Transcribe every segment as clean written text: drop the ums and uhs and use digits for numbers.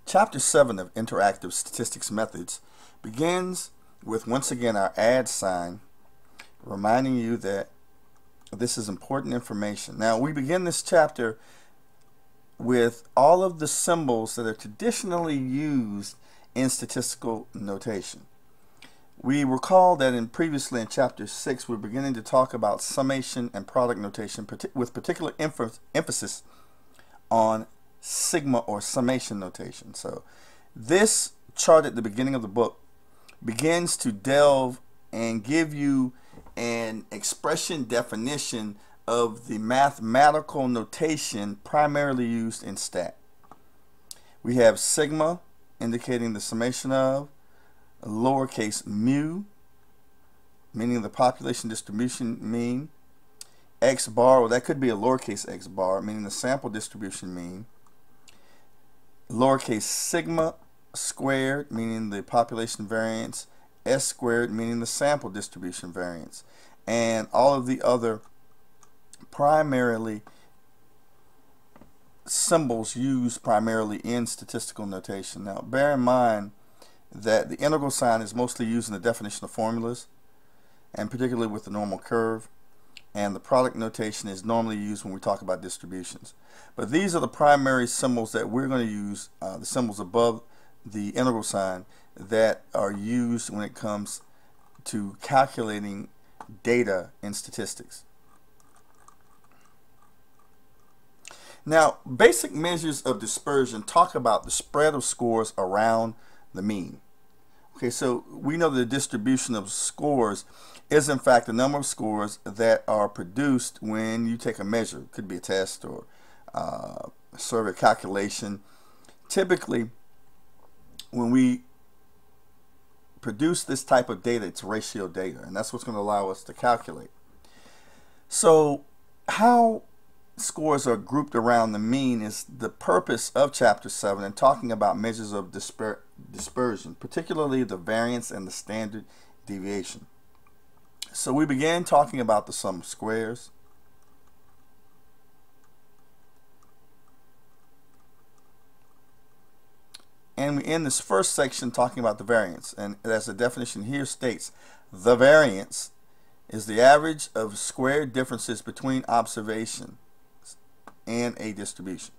Chapter 7 of Interactive Statistics Methods begins with, once again, our add sign, reminding you that this is important information. Now, we begin this chapter with all of the symbols that are traditionally used in statistical notation. We recall that previously in Chapter 6, we're beginning to talk about summation and product notation with particular emphasis on sigma or summation notation. So this chart at the beginning of the book begins to delve and give you an expression definition of the mathematical notation primarily used in stat. We have sigma indicating the summation of, lowercase mu meaning the population distribution mean, x bar, well, that could be a lowercase x bar meaning the sample distribution mean, lowercase sigma squared meaning the population variance, s squared meaning the sample distribution variance, and all of the other primarily symbols used primarily in statistical notation. Now, bear in mind that the integral sign is mostly used in the definition of formulas, and particularly with the normal curve, and the product notation is normally used when we talk about distributions. But these are the primary symbols that we're going to use, the symbols above the integral sign, that are used when it comes to calculating data in statistics. Now, basic measures of dispersion talk about the spread of scores around the mean. Okay, so we know that the distribution of scores is in fact the number of scores that are produced when you take a measure. It could be a test or a survey calculation. Typically, when we produce this type of data, it's ratio data, and that's what's going to allow us to calculate. So how scores are grouped around the mean is the purpose of Chapter 7 and talking about measures of dispersion, particularly the variance and the standard deviation. So we began talking about the sum of squares. And we end this first section talking about the variance. And as the definition here states, the variance is the average of squared differences between observations and a distribution.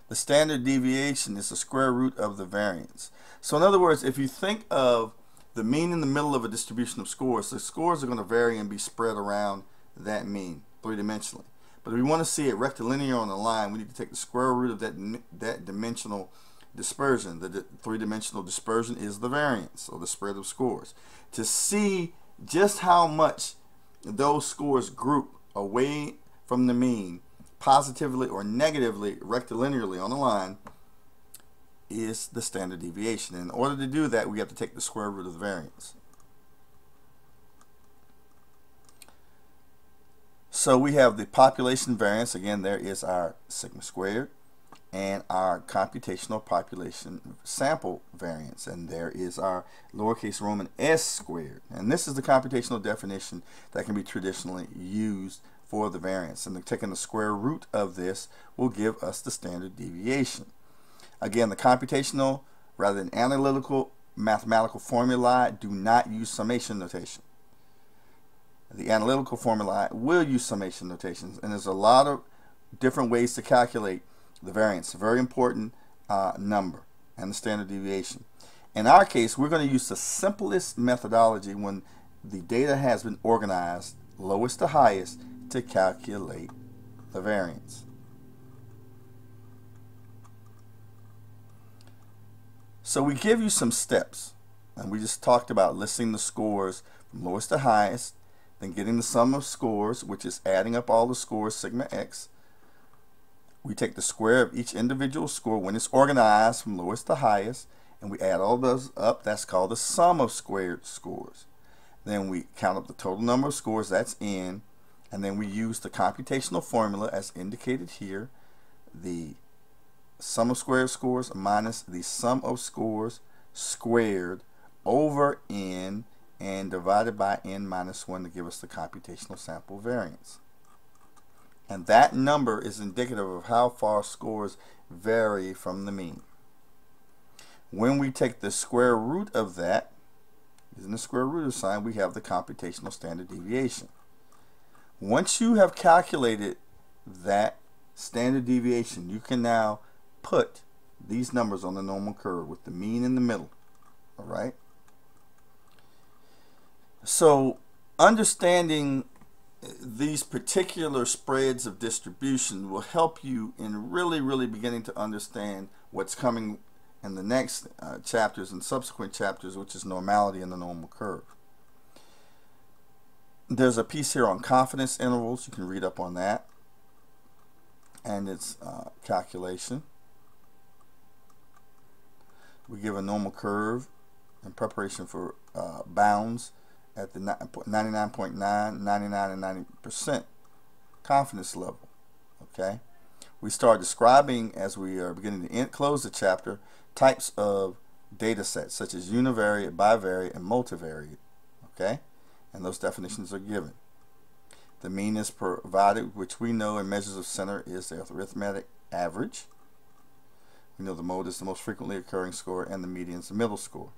The standard deviation is the square root of the variance. So in other words, if you think of the mean in the middle of a distribution of scores, the scores are going to vary and be spread around that mean three-dimensionally. But if we want to see it rectilinear on the line, we need to take the square root of that dimensional dispersion. The three-dimensional dispersion is the variance, or the spread of scores. To see just how much those scores group away from the mean, positively or negatively, rectilinearly on the line, is the standard deviation. In order to do that, we have to take the square root of the variance. So we have the population variance. Again, there is our sigma squared, and our computational population sample variance, and there is our lowercase Roman s squared. And this is the computational definition that can be traditionally used for the variance, and taking the square root of this will give us the standard deviation. Again, the computational rather than analytical mathematical formulae do not use summation notation. The analytical formulae will use summation notations, and there's a lot of different ways to calculate the variance, a very important number, and the standard deviation. In our case, we're going to use the simplest methodology when the data has been organized lowest to highest to calculate the variance. So we give you some steps, and we just talked about listing the scores from lowest to highest, then getting the sum of scores, which is adding up all the scores, sigma x. We take the square of each individual score when it's organized from lowest to highest, and we add all those up. That's called the sum of squared scores. Then we count up the total number of scores, that's n, and then we use the computational formula as indicated here, the sum of squared scores minus the sum of scores squared over n and divided by n minus 1 to give us the computational sample variance. And that number is indicative of how far scores vary from the mean. When we take the square root of that, using the square root of sign, we have the computational standard deviation. Once you have calculated that standard deviation, you can now put these numbers on the normal curve with the mean in the middle. All right? So understanding these particular spreads of distribution will help you in really beginning to understand what's coming in the next chapters and subsequent chapters, which is normality and the normal curve. There's a piece here on confidence intervals. You can read up on that and its calculation. We give a normal curve in preparation for bounds at the 99.9, 99, and 90% confidence level. Okay, we start describing, as we are beginning to close the chapter, types of data sets such as univariate, bivariate, and multivariate. Okay, and those definitions are given. The mean is provided, which we know in measures of center is the arithmetic average. We know the mode is the most frequently occurring score, and the median is the middle score.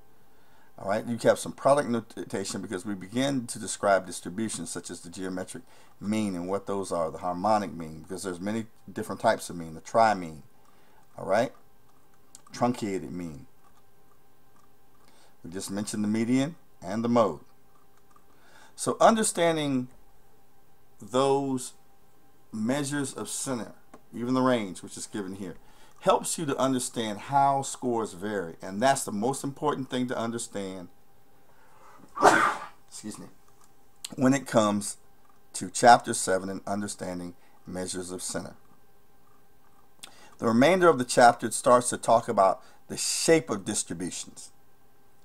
All right, you have some product notation because we begin to describe distributions such as the geometric mean and what those are, the harmonic mean, because there's many different types of mean, the tri-mean, all right, truncated mean. We just mentioned the median and the mode. So understanding those measures of center, even the range, which is given here, helps you to understand how scores vary, and that's the most important thing to understand excuse me, when it comes to chapter 7 and understanding measures of center. The remainder of the chapter starts to talk about the shape of distributions,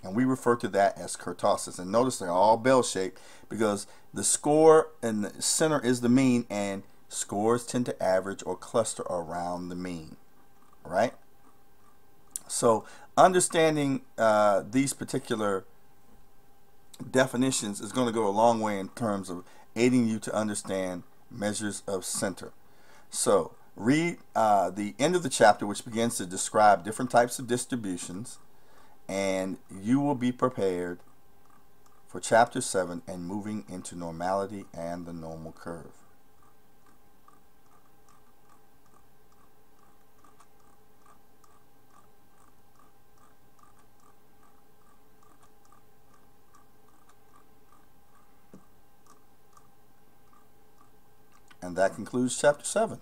and we refer to that as kurtosis. And notice they're all bell-shaped because the score in the center is the mean, and scores tend to average or cluster around the mean. Right? So understanding these particular definitions is going to go a long way in terms of aiding you to understand measures of center. So read the end of the chapter, which begins to describe different types of distributions, and you will be prepared for chapter 7 and moving into normality and the normal curve. And that concludes chapter 7.